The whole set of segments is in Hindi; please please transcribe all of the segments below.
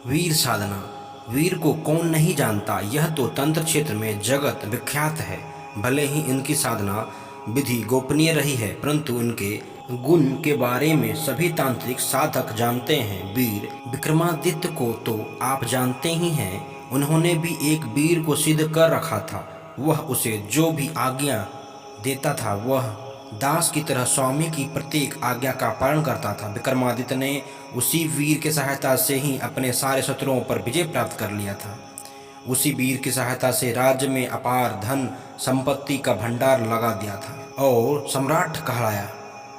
वीर साधना। वीर को कौन नहीं जानता, यह तो तंत्र क्षेत्र में जगत विख्यात है। भले ही इनकी साधना विधि गोपनीय रही है, परंतु इनके गुण के बारे में सभी तांत्रिक साधक जानते हैं। वीर विक्रमादित्य को तो आप जानते ही हैं। उन्होंने भी एक वीर को सिद्ध कर रखा था। वह उसे जो भी आज्ञा देता था, वह दास की तरह स्वामी की प्रत्येक आज्ञा का पालन करता था। विक्रमादित्य ने उसी वीर की सहायता से ही अपने सारे शत्रुओं पर विजय प्राप्त कर लिया था। उसी वीर की सहायता से राज्य में अपार धन संपत्ति का भंडार लगा दिया था और सम्राट कहलाया।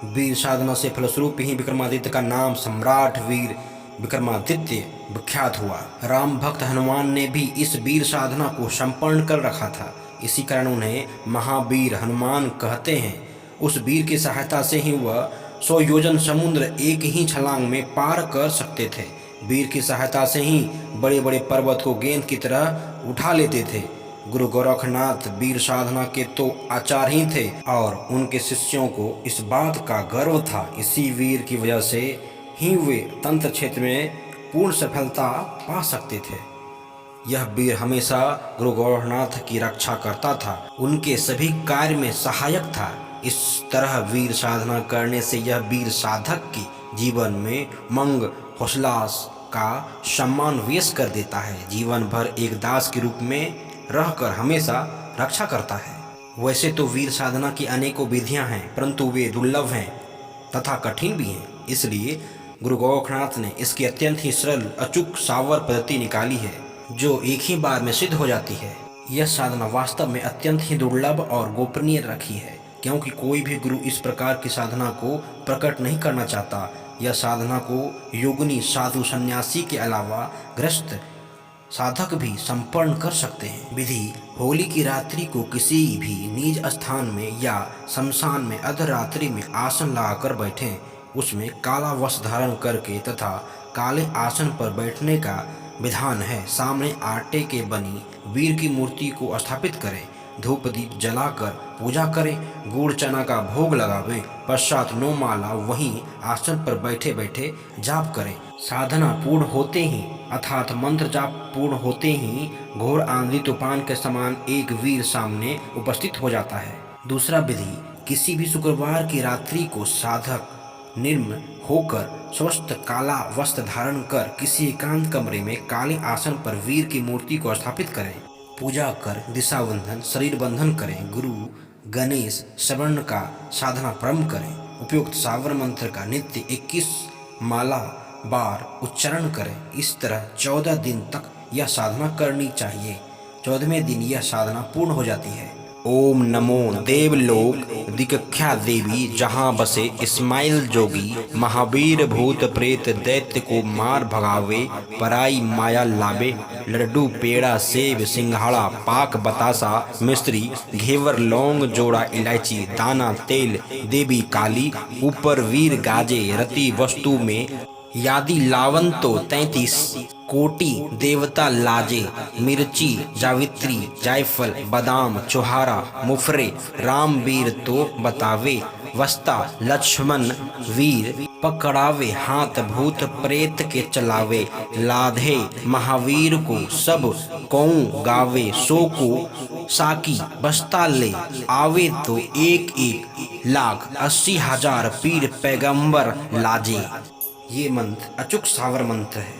वीर साधना से फलस्वरूप ही विक्रमादित्य का नाम सम्राट वीर विक्रमादित्य विख्यात हुआ। राम भक्त हनुमान ने भी इस वीर साधना को संपन्न कर रखा था। इसी कारण उन्हें महावीर हनुमान कहते हैं। उस वीर की सहायता से ही वह 100 योजन समुद्र एक ही छलांग में पार कर सकते थे। वीर की सहायता से ही बड़े बड़े पर्वत को गेंद की तरह उठा लेते थे। गुरु गोरखनाथ वीर साधना के तो आचार्य ही थे और उनके शिष्यों को इस बात का गर्व था। इसी वीर की वजह से ही वे तंत्र क्षेत्र में पूर्ण सफलता पा सकते थे। यह वीर हमेशा गुरु गोरखनाथ की रक्षा करता था, उनके सभी कार्य में सहायक था। इस तरह वीर साधना करने से यह वीर साधक के जीवन में मंग हौसलास का सम्मान वेश कर देता है। जीवन भर एक दास के रूप में रहकर हमेशा रक्षा करता है। वैसे तो वीर साधना की अनेकों विधियां हैं, परंतु वे दुर्लभ हैं तथा कठिन भी हैं। इसलिए गुरु गोरखनाथ ने इसकी अत्यंत ही सरल अचूक सावर पद्धति निकाली है, जो एक ही बार में सिद्ध हो जाती है। यह साधना वास्तव में अत्यंत ही दुर्लभ और गोपनीय रखी है, क्योंकि कोई भी गुरु इस प्रकार की साधना को प्रकट नहीं करना चाहता। यह साधना को योगिनी साधु सन्यासी के अलावा गृहस्थ साधक भी संपन्न कर सकते हैं। विधि: होली की रात्रि को किसी भी निज स्थान में या शमशान में अर्धरात्रि में आसन लगाकर बैठें। उसमें काला वस्त्र धारण करके तथा काले आसन पर बैठने का विधान है। सामने आटे के बनी वीर की मूर्ति को स्थापित करें। धूप दीप जलाकर पूजा करें। गुड़ चना का भोग लगावें। पश्चात 9 माला वहीं आसन पर बैठे बैठे जाप करें। साधना पूर्ण होते ही अर्थात मंत्र जाप पूर्ण होते ही घोर आंधी तूफान के समान एक वीर सामने उपस्थित हो जाता है। दूसरा विधि: किसी भी शुक्रवार की रात्रि को साधक निर्मल होकर स्वस्थ काला वस्त्र धारण कर किसी एकांत कमरे में काले आसन पर वीर की मूर्ति को स्थापित करें। पूजा कर दिशा बंधन शरीर बंधन करें। गुरु गणेश श्रवण का साधना प्रारंभ करें। उपयुक्त सावर मंत्र का नित्य 21 माला बार उच्चारण करें। इस तरह 14 दिन तक यह साधना करनी चाहिए। 14वें दिन यह साधना पूर्ण हो जाती है। ओम नमो देवलोक दिक्ख्या देवी, जहाँ बसे इस्माइल जोगी। महावीर भूत प्रेत दैत्य को मार भगावे, पराई माया लावे। लड्डू पेड़ा सेब सिंघाड़ा पाक बतासा मिश्री घेवर लौंग जोड़ा इलायची दाना तेल देवी काली। ऊपर वीर गाजे रति वस्तु में यादि लावन तो 33 कोटि देवता लाजे। मिर्ची जावित्री जायफल बादाम चौहारा मुफरे राम वीर तो बतावे। वस्ता लक्ष्मण वीर पकड़ावे, हाथ भूत प्रेत के चलावे। लाधे महावीर को सब कौं गावे, सो को साकी बस्ता ले आवे। तो 1,80,000 पीर पैगंबर लाजे। ये मंत्र अचूक सावर मंत्र है।